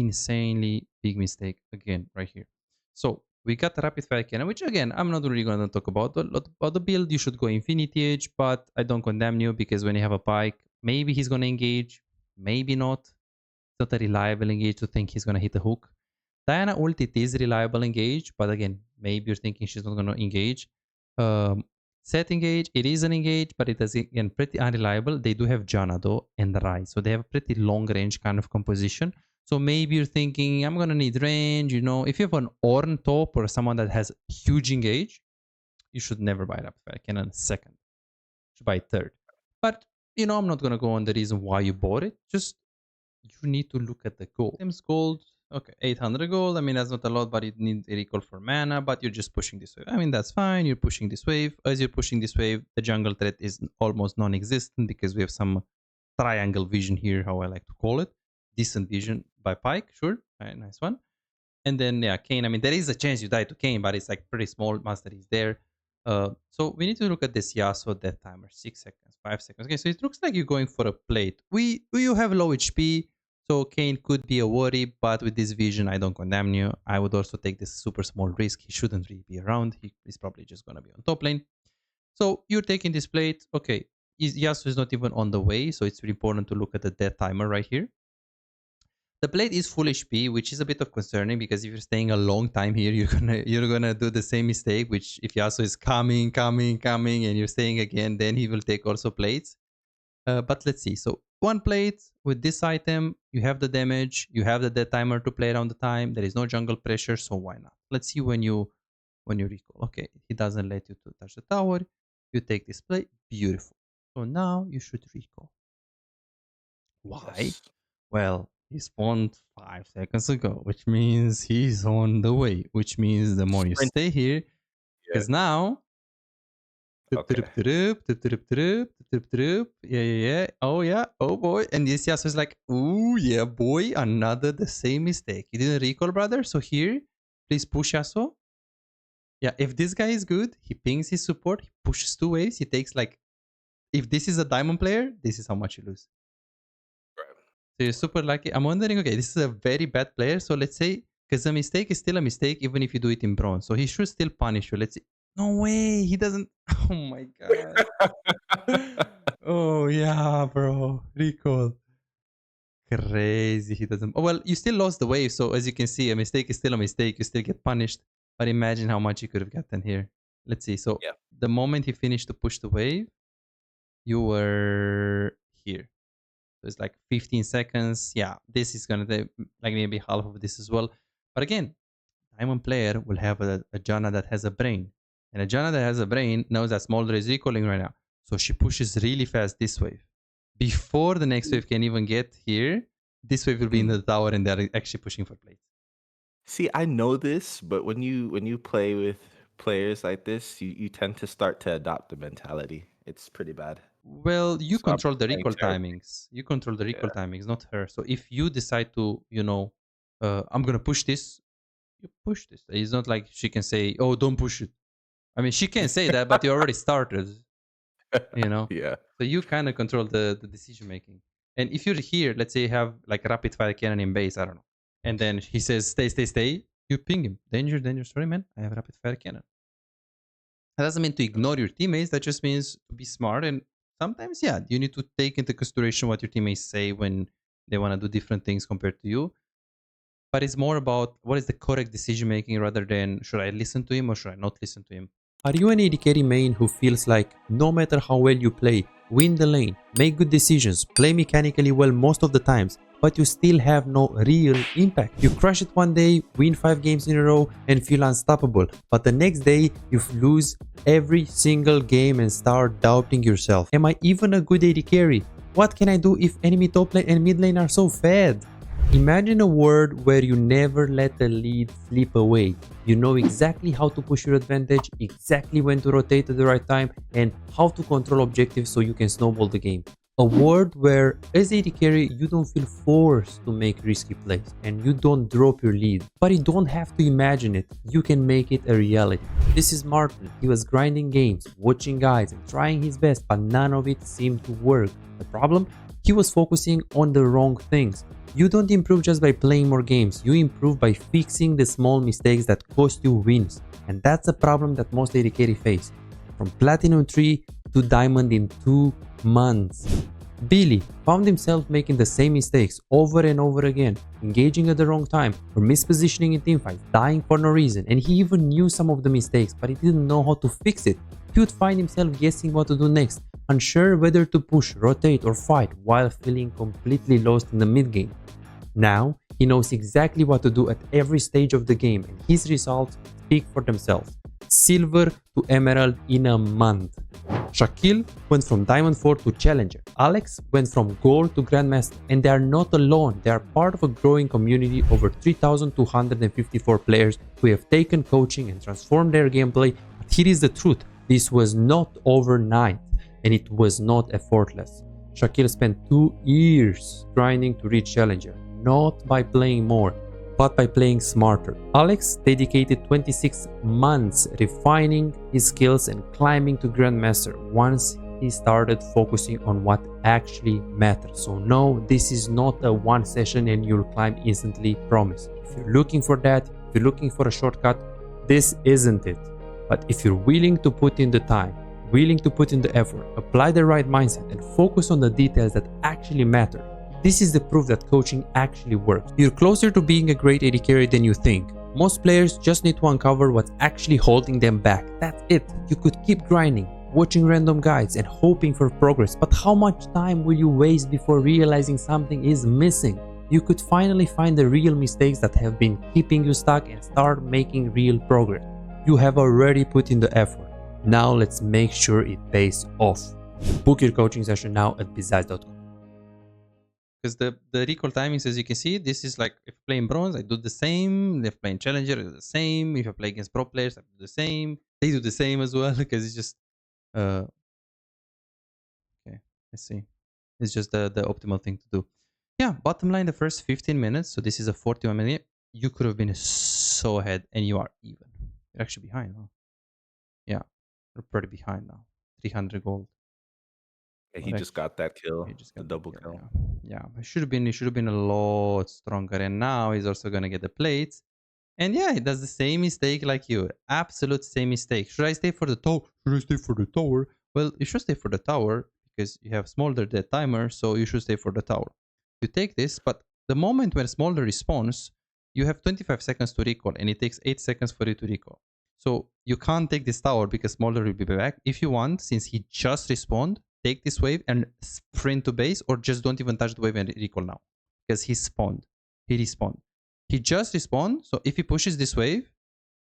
insanely big mistake again right here. So we got the rapid fire cannon, which again, I'm not really going to talk about. About the build, you should go Infinity Edge, but I don't condemn you because when you have a pike, maybe he's going to engage, maybe not. It's not a reliable engage to think he's going to hit a hook. Diana ult, it is reliable engage, but again, maybe you're thinking she's not going to engage. Set engage, it is an engage, but it is again pretty unreliable. They do have Janna though and Rai, so they have a pretty long range kind of composition. So maybe you're thinking, I'm gonna need range, you know. If you have an Ornn top or someone that has huge engage, you should never buy Rapid Fire Cannon second. You should buy third. But you know, I'm not gonna go on the reason why you bought it. Just you need to look at the gold. Times gold, okay, 800 gold. I mean, that's not a lot, but it needs a recall for mana, but you're just pushing this wave. I mean, that's fine. You're pushing this wave. As you're pushing this wave, the jungle threat is almost non-existent because we have some triangle vision here, how I like to call it. Decent vision by Pike, sure. Right, nice one. And then, yeah, Kayn. I mean, there is a chance you die to Kayn, but it's like pretty small. Master is there. So we need to look at this Yasuo death timer. 6 seconds, 5 seconds. Okay, so it looks like you're going for a plate. You have low HP, so Kayn could be a worry, but with this vision, I don't condemn you. I would also take this super small risk. He shouldn't really be around. He's probably just going to be on top lane. So you're taking this plate. Okay, Yasuo is not even on the way, so it's really important to look at the death timer right here. The plate is full HP, which is a bit of concerning because if you're staying a long time here, you're gonna do the same mistake. Which if Yasuo is coming, and you're staying again, then he will take also plates. But let's see. So one plate with this item, you have the damage, you have the death timer to play around the time. There is no jungle pressure, so why not? Let's see when you recall. Okay, he doesn't let you to touch the tower. You take this plate, beautiful. So now you should recall. Why? Yes. Well, he spawned 5 seconds ago, which means he's on the way, which means the more you stay here, because now yeah, oh boy, and this Yasuo is like, ooh yeah boy, another the same mistake. You didn't recall, brother, so here please push Yasuo. Yeah, if this guy is good, he pings his support, he pushes 2 waves, he takes like, if this is a diamond player, this is how much you lose. So you're super lucky. I'm wondering, okay, this is a very bad player. So let's say, because a mistake is still a mistake, even if you do it in bronze. So he should still punish you. Let's see. No way. He doesn't. Oh my God. Oh yeah, bro. Recall. Crazy. He doesn't. Oh, well, you still lost the wave. So as you can see, a mistake is still a mistake. You still get punished. But imagine how much you could have gotten here. Let's see. So the moment he finished to push the wave, you were here. So it's like 15 seconds. Yeah, this is gonna take like maybe half of this as well. But again, Diamond player will have a Janna that has a brain. And a Janna that has a brain knows that Smolder is recalling right now. So she pushes really fast this wave. Before the next wave can even get here, this wave will be in the tower and they're actually pushing for plates. See, I know this, but when you play with players like this, you tend to start to adopt the mentality. It's pretty bad. Well, you So I'm control the playing recall terribly. timings. You control the recall timings, not her. So if you decide to, you know, I'm gonna push this, you push this. It's not like she can say, "Oh, don't push it." I mean, she can say that, but you already started. You know. Yeah. So you kind of control the decision making. And if you're here, let's say you have like a rapid fire cannon in base, I don't know, and then he says, "Stay, stay, stay." You ping him. Danger, danger. Sorry, man. I have a rapid fire cannon. That doesn't mean to ignore your teammates. That just means to be smart. And sometimes, yeah, you need to take into consideration what your teammates say when they want to do different things compared to you. But it's more about what is the correct decision making rather than should I listen to him or should I not listen to him. Are you an AD Carry main who feels like no matter how well you play, win the lane, make good decisions, play mechanically well most of the times, but you still have no real impact? You crush it one day, win 5 games in a row and feel unstoppable, but the next day you lose every single game and start doubting yourself. Am I even a good AD Carry? What can I do if enemy top lane and mid lane are so fed? Imagine a world where you never let a lead slip away. You know exactly how to push your advantage, exactly when to rotate at the right time, and how to control objectives so you can snowball the game. A world where, as AD Carry, you don't feel forced to make risky plays and you don't drop your lead. But you don't have to imagine it, you can make it a reality. This is Martin. He was grinding games, watching guides and trying his best, but none of it seemed to work. The problem? He was focusing on the wrong things. You don't improve just by playing more games, you improve by fixing the small mistakes that cost you wins. And that's a problem that most AD carry face. From Platinum 3 to Diamond in 2 months. Billy found himself making the same mistakes over and over again, engaging at the wrong time, or mispositioning in teamfights, dying for no reason, and he even knew some of the mistakes, but he didn't know how to fix it. He would find himself guessing what to do next, unsure whether to push, rotate, or fight, while feeling completely lost in the mid game. Now, he knows exactly what to do at every stage of the game, and his results speak for themselves. Silver to Emerald in a month. Shaquille went from Diamond 4 to Challenger. Alex went from Gold to Grandmaster, and they are not alone. They are part of a growing community of over 3,254 players who have taken coaching and transformed their gameplay. But here is the truth. This was not overnight, and it was not effortless. Shaquille spent 2 years grinding to reach Challenger, not by playing more, but by playing smarter. Alex dedicated 26 months refining his skills and climbing to Grandmaster once he started focusing on what actually matters. So no, this is not a one session and you'll climb instantly, promise. If you're looking for that, if you're looking for a shortcut, this isn't it. But if you're willing to put in the time, willing to put in the effort, apply the right mindset, and focus on the details that actually matter, this is the proof that coaching actually works. You're closer to being a great AD carry than you think. Most players just need to uncover what's actually holding them back. That's it. You could keep grinding, watching random guides, and hoping for progress, but how much time will you waste before realizing something is missing? You could finally find the real mistakes that have been keeping you stuck and start making real progress. You have already put in the effort. Now let's make sure it pays off. Book your coaching session now at bizaz.com. Because the recall timings, as you can see, this is like if playing bronze, I do the same. If playing challenger, I do the same. If I play against pro players, I do the same. They do the same as well because it's just okay. Let's see. It's just the optimal thing to do. Yeah, bottom line, the first 15 minutes. So this is a 41 minute. You could have been so ahead, and you are even. You're actually behind, huh? Yeah, you're pretty behind now. 300 gold. Yeah, he Correct. just got that kill, He just the got the double kill. kill. Yeah. It should have been a lot stronger. And now he's also gonna get the plates. And yeah, he does the same mistake like you. Absolute same mistake. Should I stay for the tower? Should I stay for the tower? Well, you should stay for the tower because you have Smolder dead timer, so you should stay for the tower. You take this, but the moment when Smolder respawns, you have 25 seconds to recall, and it takes 8 seconds for you to recall. So you can't take this tower because Smolder will be back. If you want, since he just respawned, take this wave and sprint to base, or just don't even touch the wave and recall now. Because he spawned. He respawned. He just respawned, so if he pushes this wave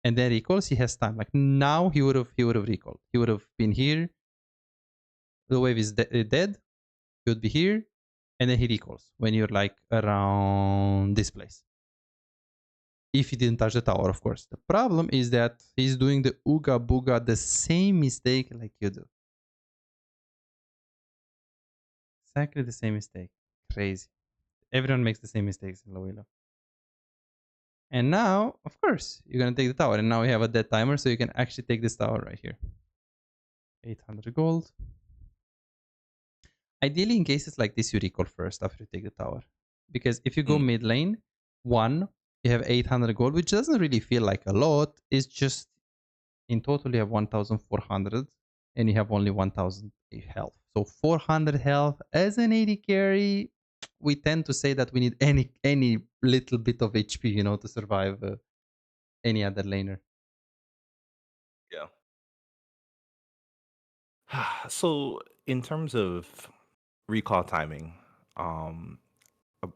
and then recalls, he has time. Like now he would have recalled. He would have been here. The wave is dead. He would be here, and then he recalls when you're like around this place. If he didn't touch the tower, of course. The problem is that he's doing the ooga booga, the same mistake like you do. Exactly the same mistake. Crazy. Everyone makes the same mistakes in low elo. And now, of course, you're gonna take the tower. And now we have a dead timer, so you can actually take this tower right here. 800 gold. Ideally, in cases like this, you recall first after you take the tower. Because if you go mid lane, one, you have 800 gold, which doesn't really feel like a lot. It's just, in total, you have 1,400 and you have only 1,000 health. So 400 health as an AD carry, we tend to say that we need any little bit of HP, you know, to survive any other laner. Yeah. So in terms of recall timing, um, uh,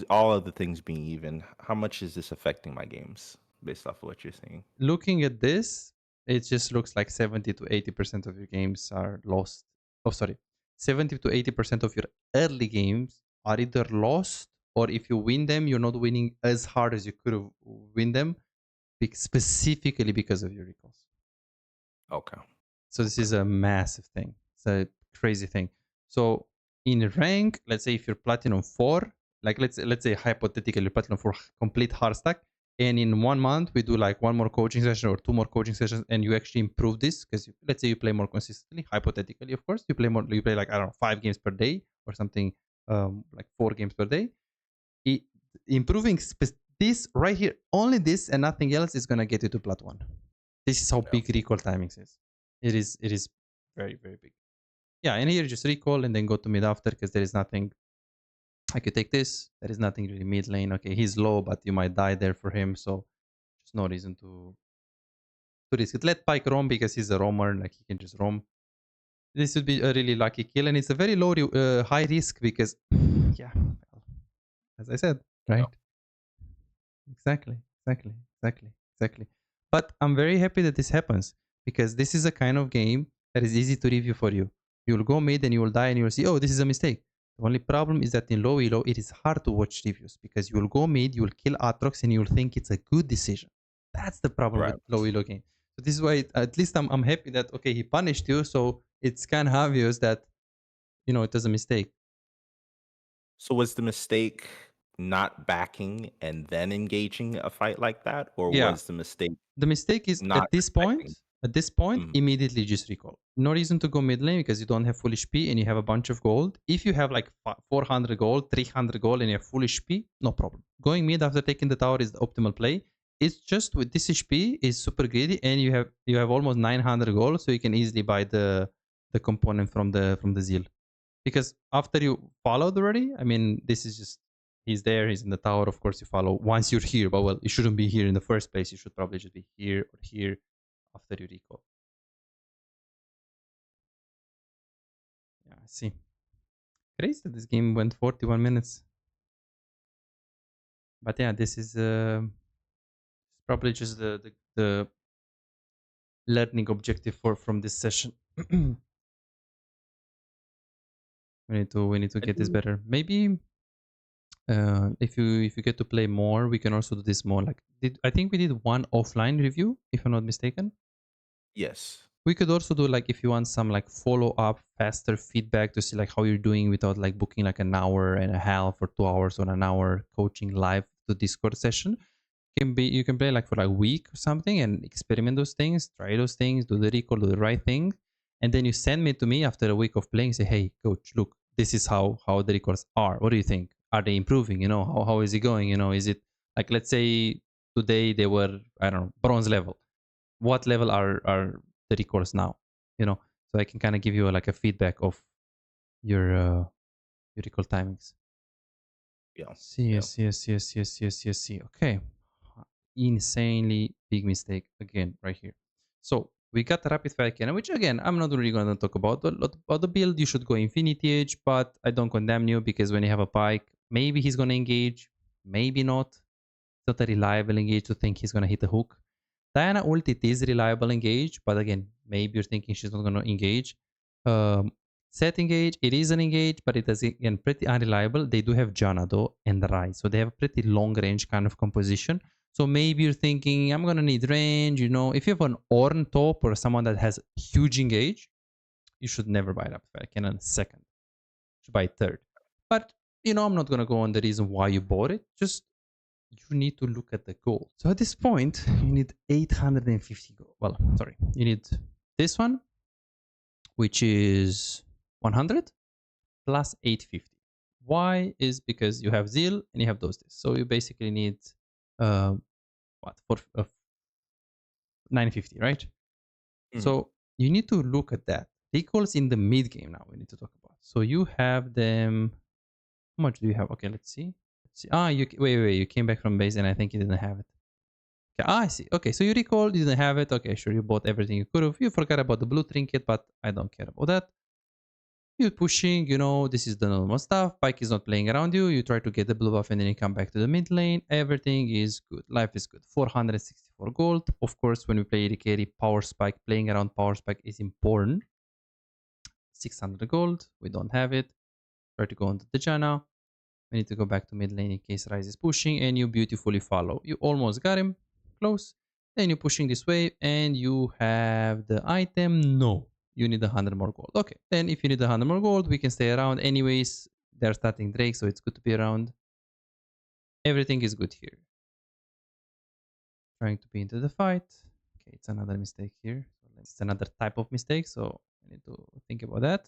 all other things being even, how much is this affecting my games based off of what you're saying? Looking at this, it just looks like 70 to 80% of your games are lost. Oh, sorry. 70 to 80% of your early games are either lost, or if you win them, you're not winning as hard as you could have win them, specifically because of your recalls. Okay. So this is a massive thing. It's a crazy thing. So in rank, let's say if you're platinum 4, like let's say hypothetically you're platinum 4 complete hard stack, And in 1 month, we do like one more coaching session or two more coaching sessions, and you actually improve this because let's say you play more consistently, hypothetically, of course, you play like, I don't know, 5 games per day or something, like 4 games per day. I- Improving this right here, only this and nothing else is gonna get you to plat one. This is how Yeah. big recall timings is. It is very, very big. Yeah, and here just recall and then go to mid after because there is nothing. I could take this. There is nothing really mid lane. Okay, he's low, but you might die there for him, so there's no reason to risk it. Let Pike roam because he's a roamer, like he can just roam. This would be a really lucky kill, and it's a very high risk because, yeah, as I said, Yeah. right? Exactly, exactly, exactly, exactly. But I'm very happy that this happens because this is a kind of game that is easy to review for you. You will go mid and you will die and you will see, oh, this is a mistake. The only problem is that in low elo, it is hard to watch reviews because you will go mid, you will kill Aatrox, and you will think it's a good decision. That's the problem Right. with low elo game. So this is why, at least I'm happy that, okay, he punished you, so it's kind of obvious that, it was a mistake. So was the mistake not backing and then engaging a fight like that, or Yeah, was the mistake the mistake is not expecting? at this point, Mhm. immediately just recall. No reason to go mid lane because you don't have full HP and you have a bunch of gold. If you have like 400 gold, 300 gold, and you have full HP, no problem. Going mid after taking the tower is the optimal play. It's just with this HP is super greedy, and you have almost 900 gold, so you can easily buy the component from the zeal. Because after you followed already, I mean, this is just, he's there, he's in the tower. Of course, you follow once you're here, but well, you shouldn't be here in the first place. You should probably just be here or here after you recall. Yeah, I see. Crazy that this game went 41 minutes. But yeah, this is probably just the learning objective from this session. we we need to I get this do. better. Maybe if you get to play more, we can also do this more. Like, I think we did one offline review, if I'm not mistaken. Yes. We could also do, like, if you want some like follow up faster feedback to see like how you're doing without like booking like an hour and a half or 2 hours or an hour coaching live to Discord session. You can play like for like a week or something and experiment those things, try those things, do the recall, do the right thing, and then you send me to me after a week of playing. Say, hey, coach, look, this is how the recalls are. What do you think? Are they improving? How is it going? Is it like, let's say today they were, I don't know, bronze level. What level are the recalls now? So I can kind of give you like a feedback of your recall timings. Yeah. Yeah. Yes, yes, yes, yes, yes, yes, yes. Okay. Insanely big mistake again right here. So we got the rapid fire cannon, which again, I'm not really going to talk about. About the build, you should go Infinity Edge, but I don't condemn you because when you have a pike, maybe he's going to engage, maybe not. It's not a reliable engage to think he's going to hit a hook. Diana ult, it is reliable engage, but again, maybe you're thinking she's not going to engage. Um, Set engage, it is an engage, but it is again pretty unreliable. They do have Janna though and Rai, so they have a pretty long range kind of composition. So maybe you're thinking, I'm going to need range. If you have an Ornn top or someone that has huge engage, you should never buy Rapid Fire Cannon second. You should buy third. But, I'm not going to go on the reason why you bought it. Just you need to look at the gold. So at this point, you need 850 gold. Well, sorry, you need this one, which is 100 plus 850. Why is because you have zeal and you have those days. So you basically need uh, what for 950, right? Mhm. So you need to look at that. Recalls in the mid game now. We need to talk about. So you have them. How much do you have? Okay, let's see. Let's see. You wait. You came back from base and I think you didn't have it. Okay, I see. Okay, so you recalled, you didn't have it. Okay, sure, you bought everything you could have. You forgot about the blue trinket, but I don't care about that. You're pushing, this is the normal stuff. Pike is not playing around you. You try to get the blue buff and then you come back to the mid lane. Everything is good. Life is good. 464 gold. Of course, when we play AD Carry, power spike, playing around power spike is important. 600 gold. We don't have it. Try to go into the Janna. We need to go back to mid lane in case Ryze is pushing, and you beautifully follow. You almost got him. Close. Then you're pushing this way, and you have the item. No. You need 100 more gold. Okay. Then if you need 100 more gold, we can stay around. Anyways, they're starting Drake, so it's good to be around. Everything is good here. trying to be into the fight. Okay, it's another mistake here. It's another type of mistake, so I need to think about that.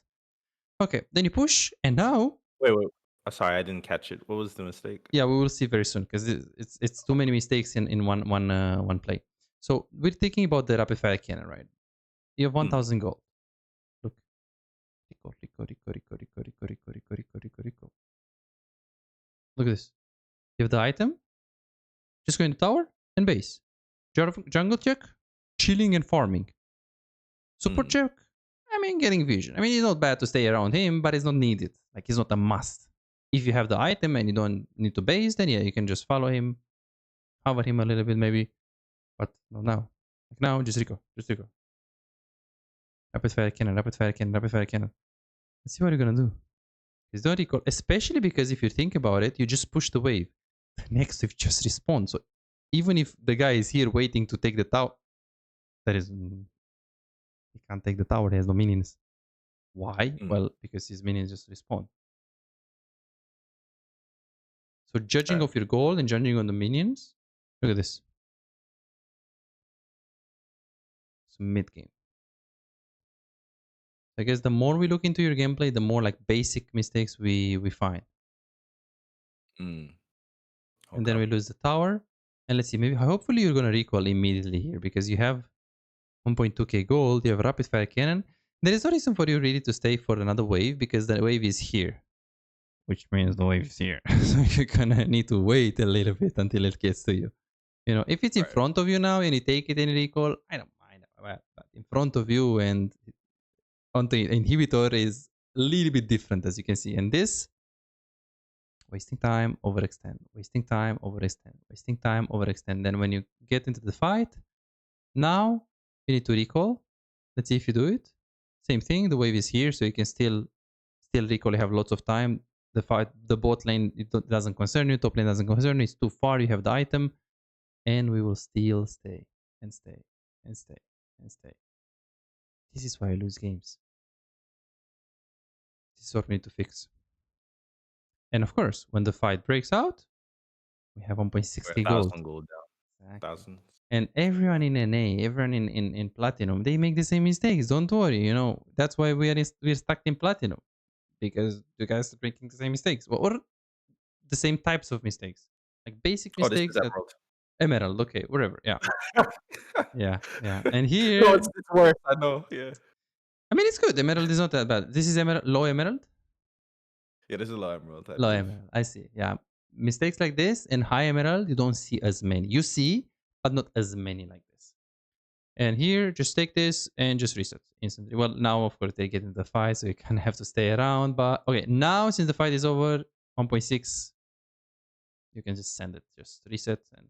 Okay, then you push, and now, Wait. Sorry, I didn't catch it. What was the mistake? yeah, we will see very soon because it's too many mistakes in one play. So we're thinking about the rapid fire cannon, right? You have Mm, 1,000 gold. Look, Rico, Rico, Rico, Rico, Rico, Rico, Rico, Rico, Rico, Rico, Rico. Look at this. You have the item. Just go into tower and base. Jungle check, chilling and farming. Support mm, check. I mean, getting vision. I mean, it's not bad to stay around him, but it's not needed. Like, it's not a must. If you have the item and you don't need to base, then yeah, you can just follow him, hover him a little bit maybe. But not now. Like now, just Rico. Just Rico. Rapid fire cannon, rapid fire cannon, rapid fire cannon. Let's see what you're gonna do. It's not Rico. Especially because if you think about it, you just push the wave. The next wave just respawn. So even if the guy is here waiting to take the tower, that is, he can't take the tower. He has no minions. Why? mm. Well, because his minions just respawn. So judging Fair. of your goal and judging on the minions, look at this. It's mid game. I guess the more we look into your gameplay, the more like basic mistakes we find. Mm, And then okay. we lose the tower. And let's see, maybe hopefully you're gonna recall immediately here because you have 1.2k gold, you have rapid fire cannon. There is no reason for you really to stay for another wave because the wave is here, which means the wave is here. So you're gonna need to wait a little bit until it gets to you. You know, if it's in Right. front of you now and you take it in recall, I don't mind. But in front of you and on the inhibitor is a little bit different, as you can see. And this, wasting time, overextend, wasting time, overextend, wasting time, overextend. Then when you get into the fight, now you need to recall. Let's see if you do it. Same thing. The wave is here, so you can still recall. You have lots of time. The fight, the bot lane, doesn't concern you. Top lane doesn't concern you. It's too far. You have the item, and we will still stay and stay and stay and stay. This is why I lose games. This is what we need to fix. And of course, when the fight breaks out, we have We're 1.6k gold. 1,000 gold down. Exactly. 1,000. And everyone in NA, everyone in Platinum, they make the same mistakes. Don't worry, you know. That's why we're stuck in Platinum. Because you guys are making the same mistakes. Or the same types of mistakes. Like basic Oh, this is mistakes that Emerald. Emerald, okay, whatever. Yeah. Yeah. Yeah. And No, here, it's worse. I know. Yeah. I mean, it's good. Emerald is not that bad. This is Emerald, low Emerald. Yeah, this is low Emerald, I Low believe. Emerald. I see. Yeah. Mistakes like this in high Emerald, you don't see as many. You see, but not as many like this. And here, just take this and just reset instantly. Well, now, of course, they get into the fight, so you kind of have to stay around. But okay, now, since the fight is over, 1.6, you can just send it. Just reset and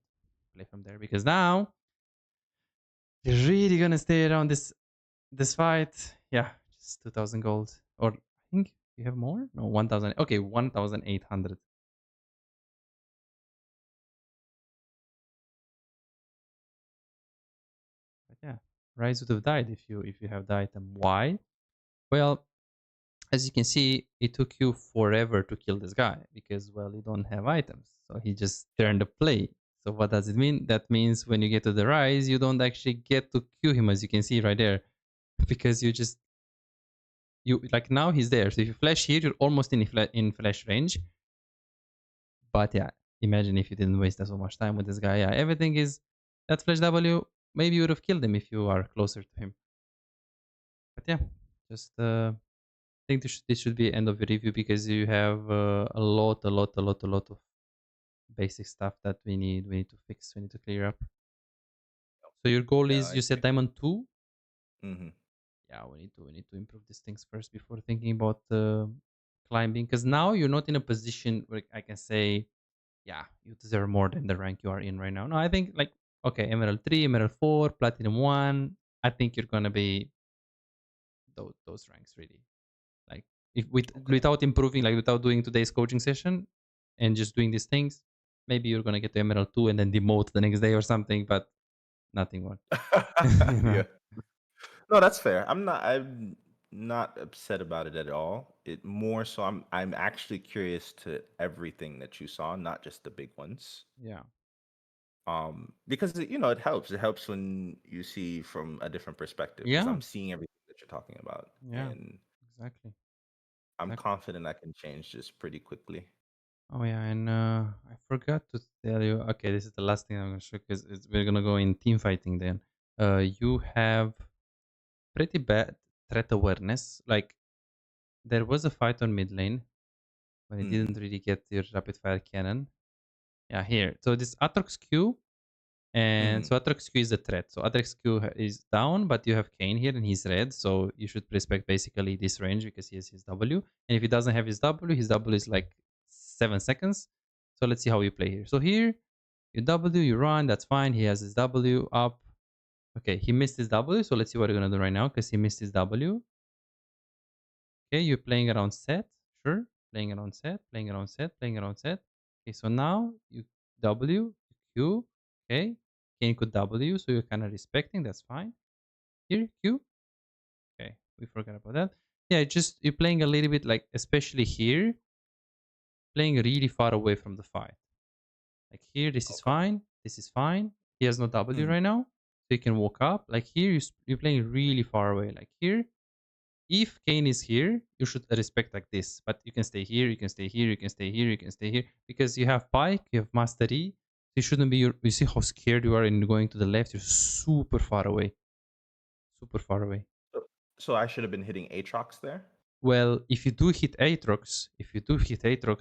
play from there. Because now, you're really going to stay around this fight. Yeah, just 2,000 gold. Or I think you have more? No, 1,000. Okay, 1,800. But yeah, Rise would have died if you have the item. Why? Well, as you can see, it took you forever to kill this guy because, well, you don't have items. So he just turned the play. So what does it mean? That means when you get to the rise, you don't actually get to kill him, as you can see right there, because you like now he's there. So if you flash here, you're almost in flash range. But yeah, imagine if you didn't waste so much time with this guy. Yeah, everything is that flash W. Maybe you would have killed him if you are closer to him. But yeah, just think this should be end of the review because you have a lot of basic stuff that we need to fix. We need to clear up. So your goal Yeah, is I you said agree. diamond 2. Mhm. Yeah, we need to improve these things first before thinking about climbing because now you're not in a position where I can say, yeah, you deserve more than the rank you are in right now. No, I think like okay, emerald 3, emerald 4, platinum 1. I think you're gonna be those ranks really. Like if Okay. without improving, like without doing today's coaching session and just doing these things, maybe you're gonna get to Emerald 2 and then demote the next day or something, but nothing more. you Yeah. know? No, that's fair. I'm not upset about it at all. It more so I'm actually curious to everything that you saw, not just the big ones. Yeah. Because it helps. It helps when you see from a different perspective because Yeah, I'm seeing everything that you're talking about, yeah, and exactly, I'm exactly. confident I can change this pretty quickly. Oh yeah, and I forgot to tell you. Okay, this is the last thing I'm gonna show because we're gonna go in team fighting. Then, you have pretty bad threat awareness. Like there was a fight on mid lane when it Mm, didn't really get your rapid fire cannon. Yeah, here. So this Atrox Q. And mm, so Atrox Q is a threat. So Atrox Q is down, but you have Kane here and he's red. So you should respect basically this range because he has his W. And if he doesn't have his W is like 7 seconds. So let's see how you play here. So here, you W, you run, that's fine. He has his W up. Okay, he missed his W. So let's see what we're going to do right now because he missed his W. Okay, you're playing around set. Sure. Playing around set, playing around set, playing around set. Okay, so now you W, Q. Okay. Kane could W, so you're kind of respecting. That's fine. Here, Q. Okay, we forgot about that. Yeah, just you're playing a little bit like, especially here, playing really far away from the fight. Like here, this is okay. fine. This is fine. He has no W Mm, right now, so you can walk up. Like here, you're playing really far away. Like here, if Kane is here, you should respect like this. But you can stay here, you can stay here, you can stay here, you can stay here. Because you have Pike, you have Mastery. You shouldn't be, you see how scared you are in going to the left. You're super far away. Super far away. so, so I should have been hitting Aatrox there, Well, if you do hit Aatrox,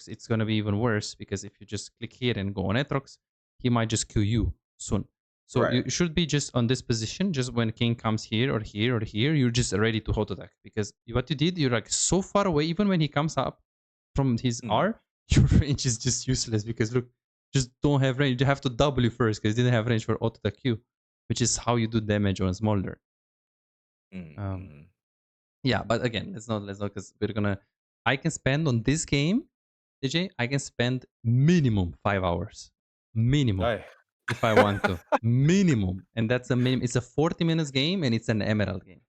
it's gonna be even worse because if you just click here and go on Aatrox, he might just kill you soon. So right? you should be just on this position. Just when King comes here or here or here, you're just ready to auto attack because what you did, you're like so far away. Even when he comes up from his Mm, R, your range is just useless because look, just don't have range. You have to W first because you didn't have range for auto attack Q, which is how you do damage on Smolder. mm, Um, mm. yeah, but again, let's not because we're gonna. I can spend on this game, DJ. I can spend minimum 5 hours, minimum Aye. if I want to, minimum, and that's a minimum. It's a 40 minutes game and it's an Emerald game.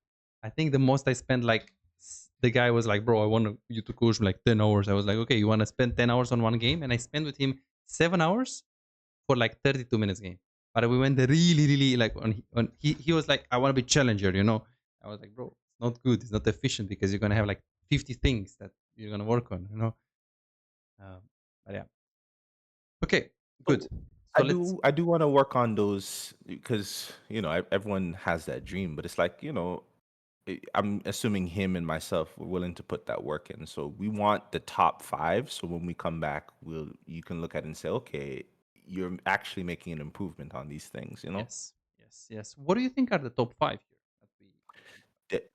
I think the most I spent like the guy was like, bro, I want you to coach me like 10 hours. I was like, okay, you want to spend 10 hours on one game, and I spent with him 7 hours for like 32 minutes game. But we went really, really like he was like, I want to be challenger, you know. I was like, bro, it's not good. It's not efficient because you're gonna have like 50 things that you're gonna work on, you know. Um, but yeah, okay, good. So So let's I do want to work on those because everyone has that dream, but it's like I'm assuming him and myself were willing to put that work in. So we want the top five. So when we come back, you can look at it and say, okay, you're actually making an improvement on these things. yes, yes, yes. What do you think are the top five here that we mentioned? De-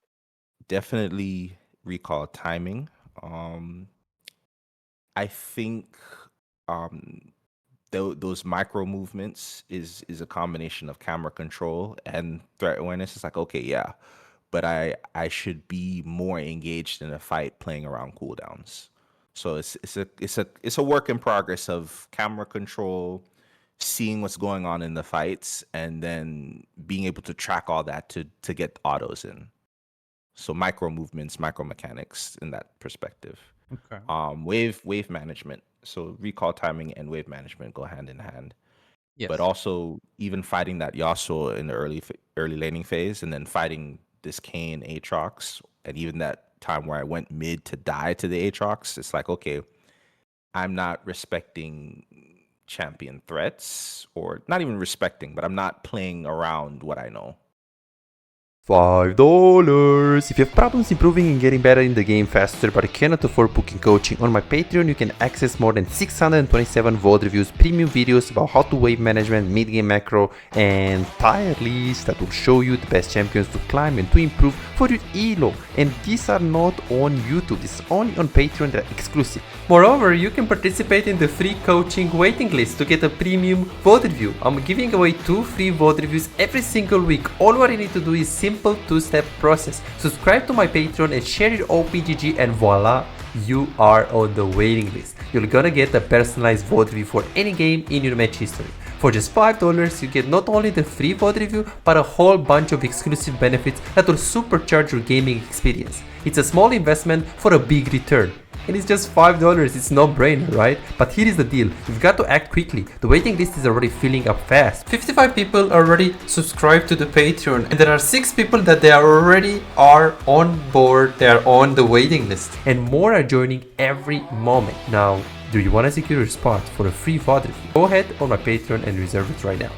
Definitely recall timing. Um, I think um, those micro movements is a combination of camera control and threat awareness. It's like, okay, yeah, but I should be more engaged in a fight playing around cooldowns. So it's a work in progress of camera control, seeing what's going on in the fights, and then being able to track all that to get autos in. So micro movements, micro mechanics in that perspective. Okay. Wave management. So recall timing and wave management go hand in hand. But Yes. also even fighting that Yasuo in the early laning phase, and then fighting this Kane Aatrox, and even that time where I went mid to die to the Aatrox, it's like, okay, I'm not respecting champion threats, or not even respecting, but I'm not playing around what I know. $5. If you have problems improving and getting better in the game faster but cannot afford booking coaching, on my Patreon you can access more than 627 VOD reviews, premium videos about how to wave management, mid-game macro, and tier lists that will show you the best champions to climb and to improve for your elo. And these are not on YouTube, this is only on Patreon, they're exclusive. Moreover, you can participate in the free coaching waiting list to get a premium VOD review. I'm giving away 2 free VOD reviews every single week. All what you need to do is simple 2-step process. Subscribe to my Patreon and share your OPGG, and voila, you are on the waiting list. You're gonna get a personalized VOD review for any game in your match history. For just $5, you get not only the free VOD review, but a whole bunch of exclusive benefits that will supercharge your gaming experience. It's a small investment for a big return. And it's just $5. It's no brainer, right? But here is the deal. You've got to act quickly. The waiting list is already filling up fast. 55 people already subscribed to the Patreon, and there are 6 people that they already are on board. They are on the waiting list, and more are joining every moment. Now, do you want to secure your spot for a free VOD review? Go ahead on my Patreon and reserve it right now.